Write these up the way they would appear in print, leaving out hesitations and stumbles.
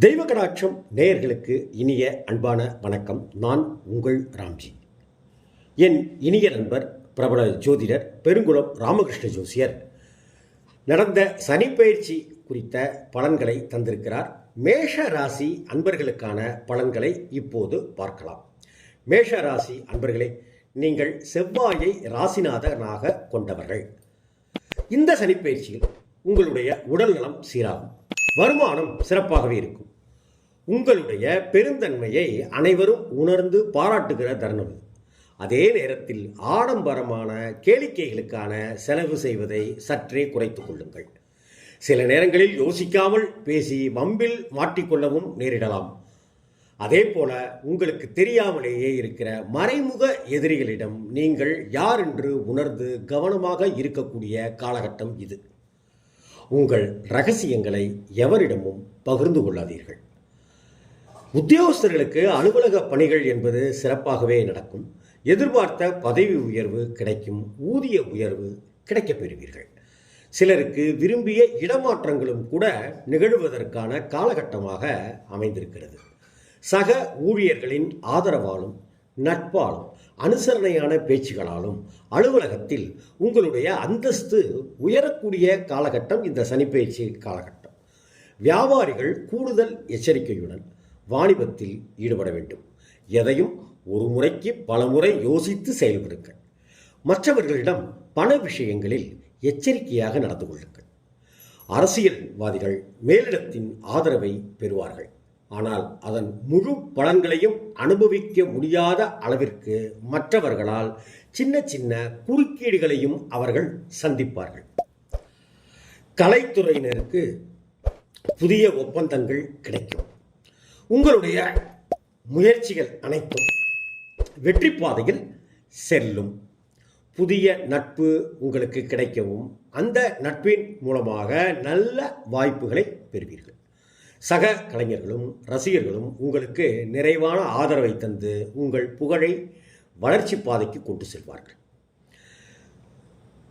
தெய்வ கடாட்சம் நேயர்களுக்கு இனிய அன்பான வணக்கம். நான் உங்கள் ராம்ஜி. என் இனிய நண்பர் பிரபல ஜோதிடர் பெருங்குளம் ராமகிருஷ்ண ஜோசியர் நடந்த சனிப்பெயர்ச்சி குறித்த பலன்களை தந்திருக்கிறார். மேஷ ராசி அன்பர்களுக்கான பலன்களை இப்போது பார்க்கலாம். மேஷ ராசி அன்பர்களே, நீங்கள் செவ்வாயை ராசிநாதனாக கொண்டவர்கள். இந்த சனிப்பெயர்ச்சியில் உங்களுடைய உடல் நலம் சீராகும், வருமானம் சிறப்பாகவே இருக்கும். உங்களுடைய பெருந்தன்மையை அனைவரும் உணர்ந்து பாராட்டுகிற தருணம். அதே நேரத்தில் ஆடம்பரமான கேளிக்கைகளுக்கான செலவு செய்வதை சற்றே குறைத்துக் கொள்ளுங்கள். சில நேரங்களில் யோசிக்காமல் பேசி வம்பில் மாட்டிக்கொள்ளவும் நேரிடலாம். அதே போல உங்களுக்கு தெரியாமலேயே இருக்கிற மறைமுக எதிரிகளிடம் நீங்கள் யார் என்று உணர்ந்து கவனமாக இருக்கக்கூடிய காலகட்டம் இது. உங்கள் ரகசியங்களை எவரிடமும் பகிர்ந்து கொள்ளாதீர்கள். உத்தியோகஸ்தர்களுக்கு அலுவலக பணிகள் என்பது சிறப்பாகவே நடக்கும். எதிர்பார்த்த பதவி உயர்வு கிடைக்கும், ஊதிய உயர்வு கிடைக்கப் பெறுவீர்கள். சிலருக்கு விரும்பிய இடமாற்றங்களும் கூட நிகழ்வதற்கான காலகட்டமாக அமைந்திருக்கிறது. சக ஊழியர்களின் ஆதரவாலும் நட்பாலும் அனுசரணையான பேச்சுகளாலும் அலுவலகத்தில் உங்களுடைய அந்தஸ்து உயரக்கூடிய காலகட்டம் இந்த சனிப்பெயர்ச்சி காலகட்டம். வியாபாரிகள் கூடுதல் எச்சரிக்கையுடன் வாணிபத்தில் ஈடுபட வேண்டும். எதையும் ஒரு முறைக்கு பல முறை யோசித்து செயல்படுங்கள். மற்றவர்களிடம் பண விஷயங்களில் எச்சரிக்கையாக நடந்து கொள்ளுங்கள். அரசியல்வாதிகள் மேலிடத்தின் ஆதரவை பெறுவார்கள். ஆனால் அதன் முழு பலன்களையும் அனுபவிக்க முடியாத அளவிற்கு மற்றவர்களால் சின்ன சின்ன குறுக்கீடுகளையும் அவர்கள் சந்திப்பார்கள். கலைத்துறையினருக்கு புதிய ஒப்பந்தங்கள் கிடைக்கும். உங்களுடைய முயற்சிகள் அனைத்தும் வெற்றி பாதையில் செல்லும். புதிய நட்பு உங்களுக்கு கிடைக்கவும் அந்த நட்பின் மூலமாக நல்ல வாய்ப்புகளை பெறுவீர்கள். சக கலைஞர்களும் ரசிகர்களும் உங்களுக்கு நிறைவான ஆதரவை தந்து உங்கள் புகழை வளர்ச்சி பாதைக்கு கொண்டு செல்வார்கள்.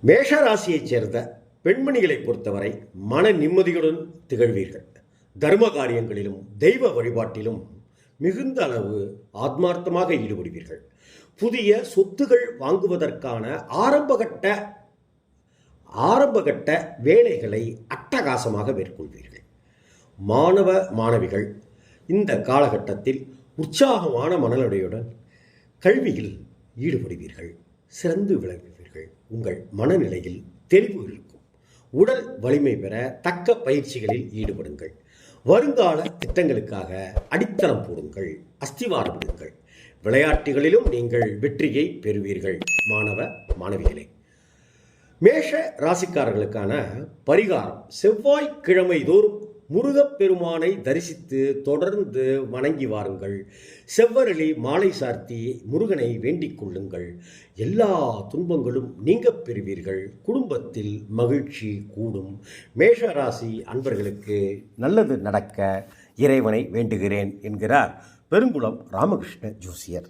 மேஷராசியைச் சேர்ந்த பெண்மணிகளை பொறுத்தவரை மன நிம்மதியுடன் திகழ்வீர்கள். தர்ம காரியங்களிலும் தெய்வ வழிபாட்டிலும் மிகுந்த அளவு ஆத்மார்த்தமாக ஈடுபடுவீர்கள். புதிய சொத்துகள் வாங்குவதற்கான ஆரம்பகட்ட வேலைகளை அட்டகாசமாக மேற்கொள்வீர்கள். மாணவ மாணவிகள் இந்த காலகட்டத்தில் உற்சாகமான மனநிலையுடன் கல்வியில் ஈடுபடுவீர்கள். சிறந்து விளங்குவீர்கள். உங்கள் மனநிலையில் தெளிவு இருக்கும். உடல் வலிமை பெற தக்க பயிற்சிகளில் ஈடுபடுங்கள். வருங்கால திட்டங்களுக்காக அடித்தளம் போடுங்கள், அஸ்திவாரம் விடுங்கள். விளையாட்டுகளிலும் நீங்கள் வெற்றியை பெறுவீர்கள். மாணவ மாணவிகளே, மேஷ ராசிக்காரர்களுக்கான பரிகாரம்: செவ்வாய்க்கிழமை தோறும் முருகப்பெருமானை தரிசித்து தொடர்ந்து வணங்கி வாருங்கள். செவ்வரளி மாலை சார்த்தி முருகனை வேண்டிக் கொள்ளுங்கள். எல்லா துன்பங்களும் நீங்க பெறுவீர்கள். குடும்பத்தில் மகிழ்ச்சி கூடும். மேஷராசி அன்பர்களுக்கு நல்லது நடக்க இறைவனை வேண்டுகிறேன் என்கிறார் பெருங்குளம் ராமகிருஷ்ண ஜோசியர்.